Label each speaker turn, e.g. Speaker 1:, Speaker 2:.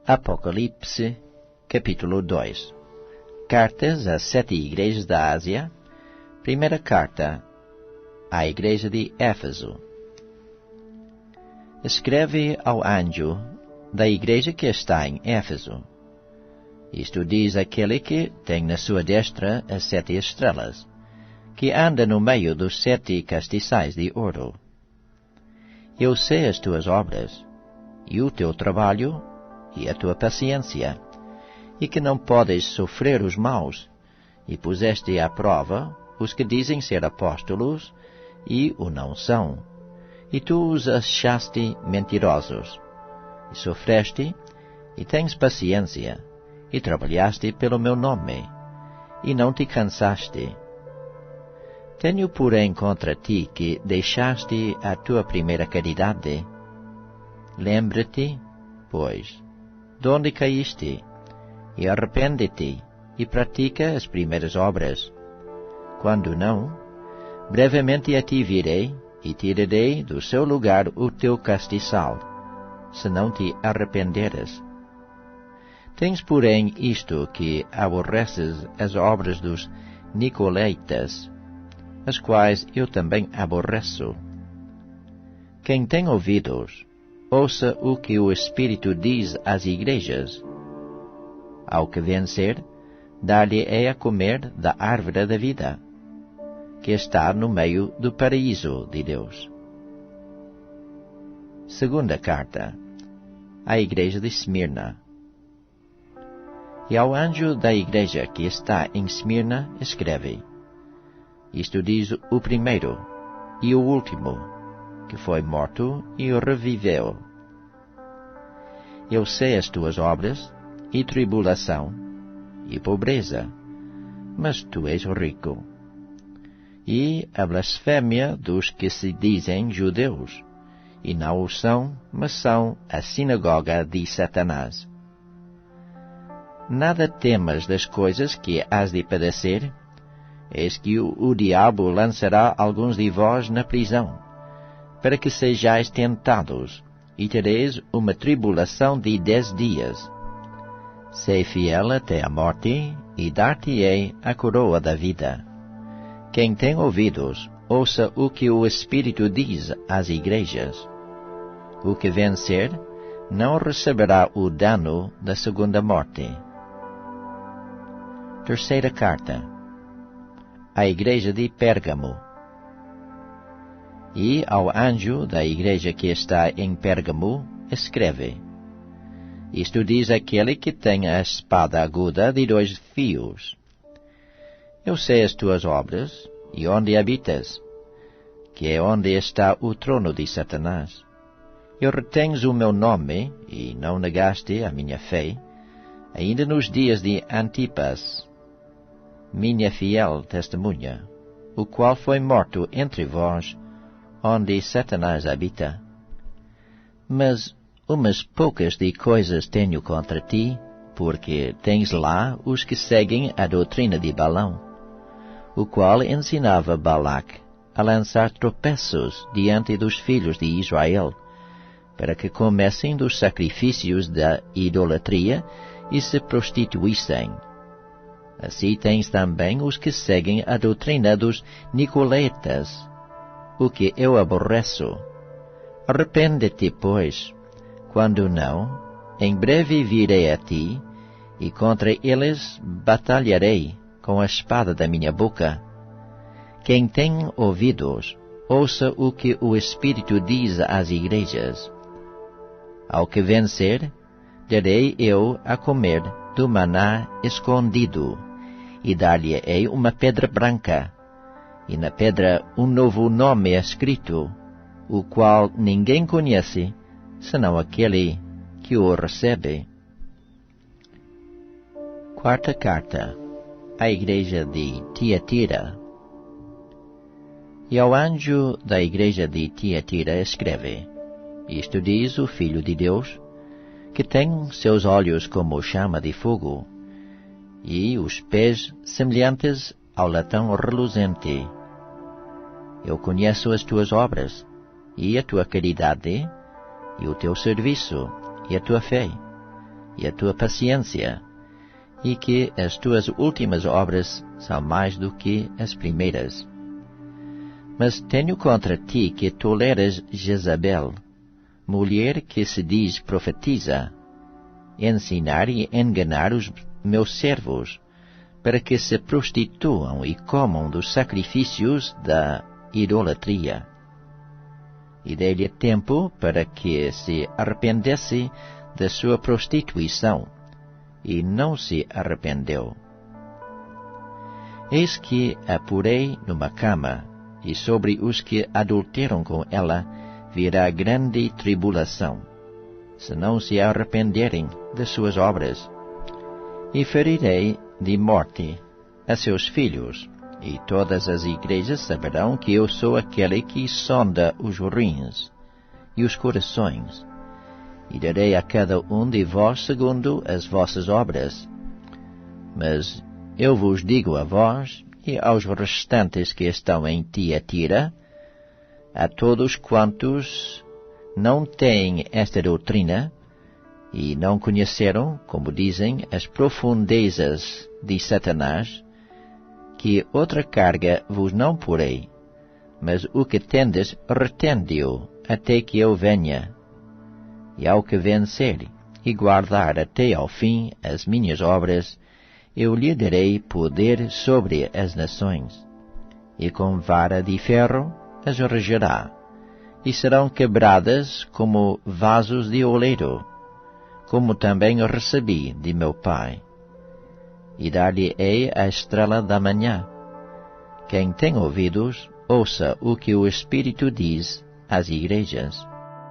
Speaker 1: Apocalipse, capítulo 2. Cartas às 7 igrejas da Ásia. Primeira carta à igreja de Éfeso. Escreve ao anjo da igreja que está em Éfeso. Isto diz aquele que tem na sua destra as 7 estrelas, que anda no meio dos 7 castiçais de ouro. Eu sei as tuas obras, e o teu trabalho, e a tua paciência, e que não podes sofrer os maus, e puseste à prova os que dizem ser apóstolos, e o não são, e tu os achaste mentirosos, e sofreste, e tens paciência, e trabalhaste pelo meu nome, e não te cansaste. Tenho, porém, contra ti que deixaste a tua primeira caridade. Lembra-te, pois, de onde caíste, e arrepende-te, e pratica as primeiras obras. Quando não, brevemente a ti virei, e tirarei do seu lugar o teu castiçal, se não te arrependeres. Tens, porém, isto, que aborreces as obras dos Nicolaitas, as quais eu também aborreço. Quem tem ouvidos, ouça o que o Espírito diz às igrejas. Ao que vencer, dar-lhe-ei a comer da árvore da vida, que está no meio do paraíso de Deus. Segunda carta à igreja de Esmirna. E ao anjo da igreja que está em Esmirna escreve: Isto diz o primeiro e o último, que foi morto e reviveu. Eu sei as tuas obras, e tribulação, e pobreza, mas tu és rico. E a blasfémia dos que se dizem judeus, e não o são, mas são a sinagoga de Satanás. Nada temas das coisas que hás de padecer, eis que o diabo lançará alguns de vós na prisão, para que sejais tentados, e tereis uma tribulação de 10 dias. Sei fiel até a morte, e dar-te-ei a coroa da vida. Quem tem ouvidos, ouça o que o Espírito diz às igrejas. O que vencer, não receberá o dano da segunda morte. Terceira carta à igreja de Pérgamo. E ao anjo da igreja que está em Pérgamo, escreve: Isto diz aquele que tem a espada aguda de 2 fios. Eu sei as tuas obras, e onde habitas, que é onde está o trono de Satanás. E retens o meu nome, e não negaste a minha fé, ainda nos dias de Antipas, minha fiel testemunha, o qual foi morto entre vós, onde Satanás habita. Mas umas poucas de coisas tenho contra ti, porque tens lá os que seguem a doutrina de Balaão, o qual ensinava Balaque a lançar tropeços diante dos filhos de Israel, para que comessem dos sacrifícios da idolatria e se prostituíssem. Assim tens também os que seguem a doutrina dos Nicolaitas, o que eu aborreço. Arrepende-te, pois. Quando não, em breve virei a ti, e contra eles batalharei com a espada da minha boca. Quem tem ouvidos, ouça o que o Espírito diz às igrejas. Ao que vencer, darei eu a comer do maná escondido, e dar-lhe-ei uma pedra branca, e na pedra um novo nome escrito, o qual ninguém conhece, senão aquele que o recebe. Quarta carta à igreja de Tiatira. E ao anjo da igreja de Tiatira escreve: Isto diz o Filho de Deus, que tem seus olhos como chama de fogo, e os pés semelhantes ao latão reluzente. Eu conheço as tuas obras, e a tua caridade, e o teu serviço, e a tua fé, e a tua paciência, e que as tuas últimas obras são mais do que as primeiras. Mas tenho contra ti que toleras Jezabel, mulher que se diz profetiza, ensinar e enganar os meus servos, para que se prostituam e comam dos sacrifícios da idolatria. E dei-lhe tempo para que se arrependesse da sua prostituição, e não se arrependeu. Eis que a porei numa cama, e sobre os que adulteram com ela virá grande tribulação, se não se arrependerem das suas obras. E ferirei de morte a seus filhos, e todas as igrejas saberão que eu sou aquele que sonda os rins e os corações, e darei a cada um de vós segundo as vossas obras. Mas eu vos digo a vós e aos restantes que estão em Tiatira, a todos quantos não têm esta doutrina, e não conheceram, como dizem, as profundezas de Satanás, que outra carga vos não porei, mas o que tendes retende-o até que eu venha. E ao que vencer e guardar até ao fim as minhas obras, eu lhe darei poder sobre as nações, e com vara de ferro as regerá, e serão quebradas como vasos de oleiro, como também recebi de meu Pai. E dar-lhe-ei a estrela da manhã. Quem tem ouvidos, ouça o que o Espírito diz às igrejas.